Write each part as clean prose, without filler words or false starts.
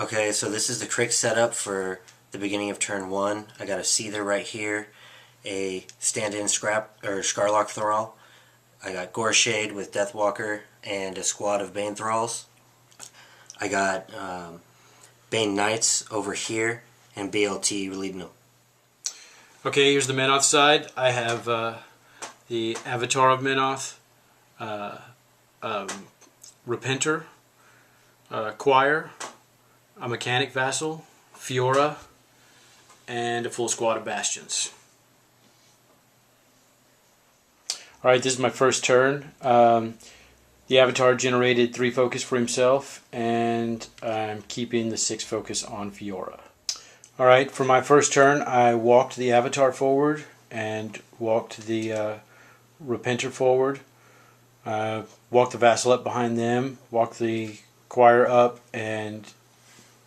Okay, so this is the crick setup for the beginning of turn 1. I got a Seether right here, a stand-in Scarlock Thrall. I got Goreshade with Deathwalker and a squad of Bane Thralls. I got Bane Knights over here and BLT leading them. Okay, here's the Menoth side. I have the Avatar of Menoth, Repenter, Choir, a Mechanic Vassal, pFeora, and a full squad of Bastions. Alright, this is my first turn. The Avatar generated 3 focus for himself, and I'm keeping the 6 focus on pFeora. Alright, for my first turn, I walked the Avatar forward and walked the Repenter forward. Walked the Vassal up behind them, walked the Choir up, and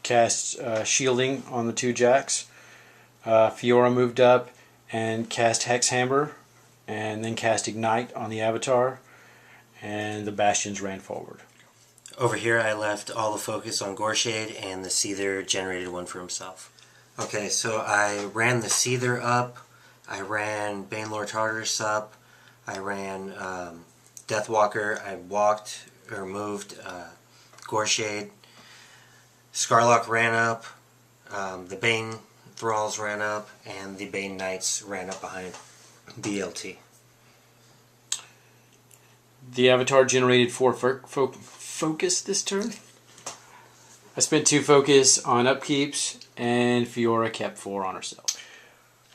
cast Shielding on the 2 Jacks. pFeora moved up and cast Hexhammer, and then cast Ignite on the Avatar, and the Bastions ran forward. Over here I left all the focus on Goreshade, and the Seether generated 1 for himself. Okay, so I ran the Seether up, I ran Banelord Tartarus up, I ran Deathwalker, I walked or moved Goreshade, Scarlock ran up, the Bane Thralls ran up, and the Bane Knights ran up behind BLT. The Avatar generated 4 focus this turn. I spent 2 focus on upkeeps, and pFeora kept 4 on herself.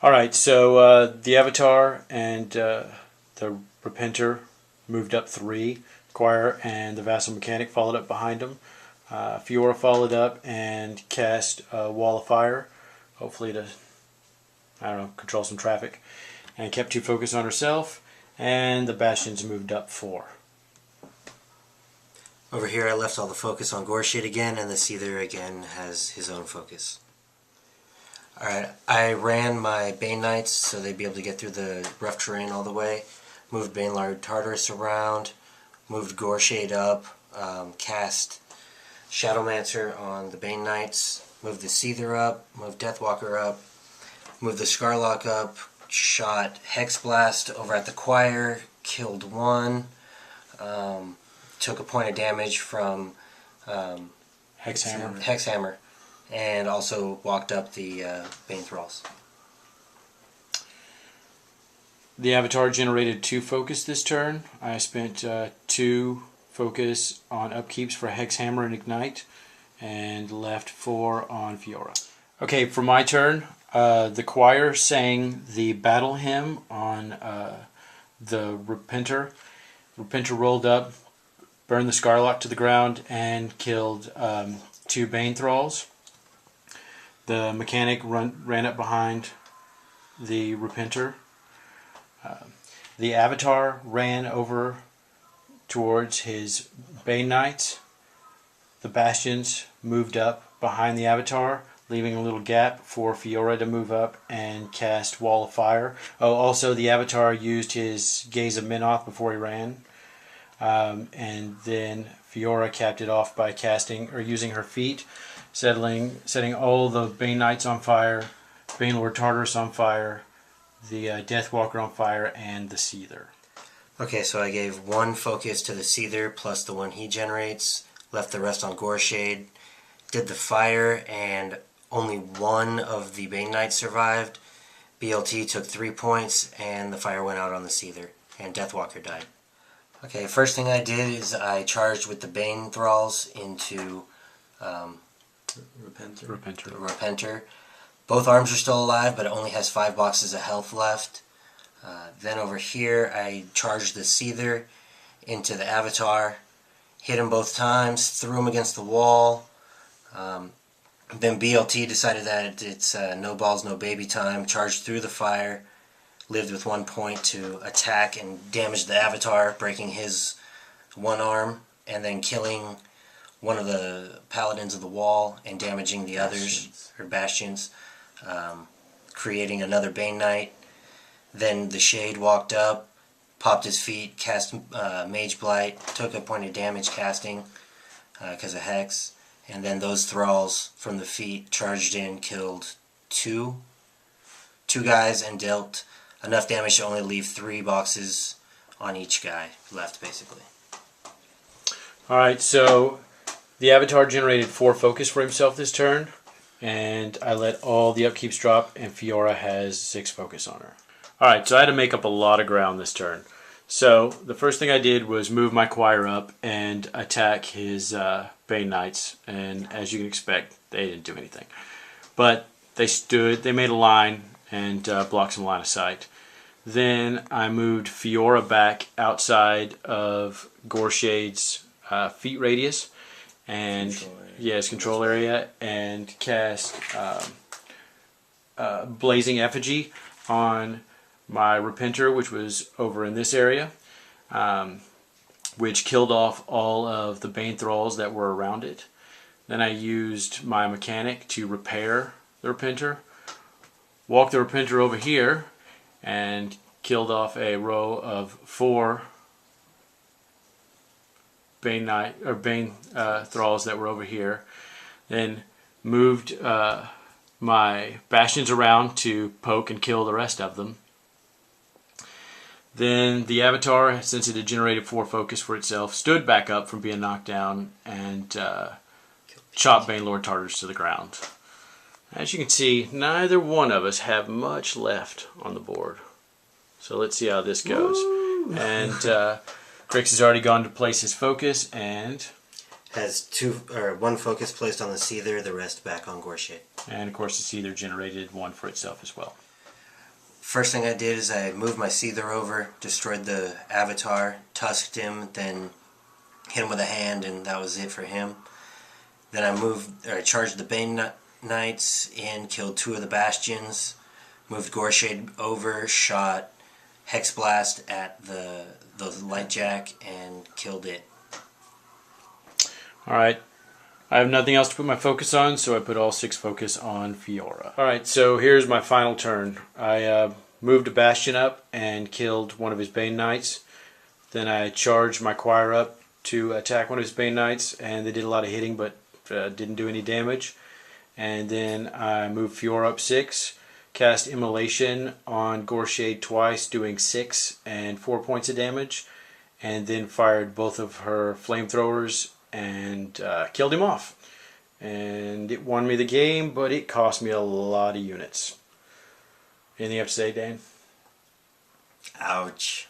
Alright, so the Avatar and the Repenter moved up 3. Choir and the Vassal Mechanic followed up behind them. pFeora followed up and cast a Wall of Fire, hopefully to, control some traffic, and kept 2 focus on herself, and the Bastions moved up 4. Over here I left all the focus on Goreshade again, and the Seether again has his own focus. Alright, I ran my Bane Knights so they'd be able to get through the rough terrain all the way. Moved Banelord Tartarus around, moved Goreshade up, cast Shadowmancer on the Bane Knights, moved the Seether up, moved Deathwalker up, moved the Scarlock up, shot Hex Blast over at the Choir, killed 1, took a point of damage from Hexhammer, and also walked up the Bane Thralls. The Avatar generated 2 focus this turn. I spent 2 focus on upkeeps for Hexhammer and Ignite, and left 4 on pFeora. Okay, for my turn, the Choir sang the Battle Hymn on the Repenter. Repenter rolled up, burned the Scarlock to the ground, and killed 2 Bane Thralls. The Mechanic ran up behind the Repenter. The Avatar ran over towards his Bane Knights. The Bastions moved up behind the Avatar, leaving a little gap for pFeora to move up and cast Wall of Fire. Oh, also the Avatar used his Gaze of Menoth before he ran. And then pFeora capped it off by casting or using her feet, setting all the Bane Knights on fire, Banelord Tartarus on fire, the Deathwalker on fire, and the Seether. Okay, so I gave 1 focus to the Seether plus the 1 he generates, left the rest on Goreshade, did the fire, and only 1 of the Bane Knights survived. BLT took 3 points, and the fire went out on the Seether, and Deathwalker died. Okay, first thing I did is I charged with the Bane Thralls into Repenter. Both arms are still alive, but it only has 5 boxes of health left. Then over here, I charged the Seether into the Avatar, hit him both times, threw him against the wall. Then BLT decided that it's no balls, no baby time, charged through the fire, lived with 1 point to attack and damage the Avatar, breaking his 1 arm, and then killing one of the Paladins of the Wall and damaging the others, or Bastions, creating another Bane Knight. Then the Shade walked up, popped his feet, cast Mage Blight, took a point of damage casting because of Hex, and then those thralls from the feet charged in, killed two guys, and dealt enough damage to only leave 3 boxes on each guy left, basically. Alright, so the Avatar generated 4 focus for himself this turn, and I let all the upkeeps drop, and pFeora has 6 focus on her. Alright, so I had to make up a lot of ground this turn. So the first thing I did was move my choir up and attack his Bane Knights, and as you can expect, they didn't do anything. But they made a line and blocked some line of sight. Then I moved pFeora back outside of Goreshade's feet radius, and his control area, and cast Blazing Effigy on my Repenter, which was over in this area, which killed off all of the Bane Thralls that were around it. Then I used my mechanic to repair the Repenter, walked the Repenter over here, and killed off a row of 4 Bane Thralls that were over here. Then moved my Bastions around to poke and kill the rest of them. Then the Avatar, since it had generated 4 focus for itself, stood back up from being knocked down and chopped Banelord Tartars to the ground. As you can see, neither one of us have much left on the board. So let's see how this goes. Woo! And Grix has already gone to place his focus and has 1 focus placed on the Seether, the rest back on Goreshade. And of course the Seether generated 1 for itself as well. First thing I did is I moved my Seether over, destroyed the Avatar, tusked him, then hit him with a hand, and that was it for him. Then I charged the Bane Knights in, killed 2 of the Bastions, moved Goreshade over, shot Hex Blast at the Lightjack, and killed it. Alright, I have nothing else to put my focus on, so I put all 6 focus on pFeora. Alright, so here's my final turn. I moved a Bastion up and killed one of his Bane Knights. Then I charged my choir up to attack one of his Bane Knights, and they did a lot of hitting but didn't do any damage. And then I moved pFeora up 6, cast Immolation on Goreshade twice, doing 6 and 4 points of damage, and then fired both of her flamethrowers and killed him off. And it won me the game, but it cost me a lot of units. Anything you have to say, Dan? Ouch.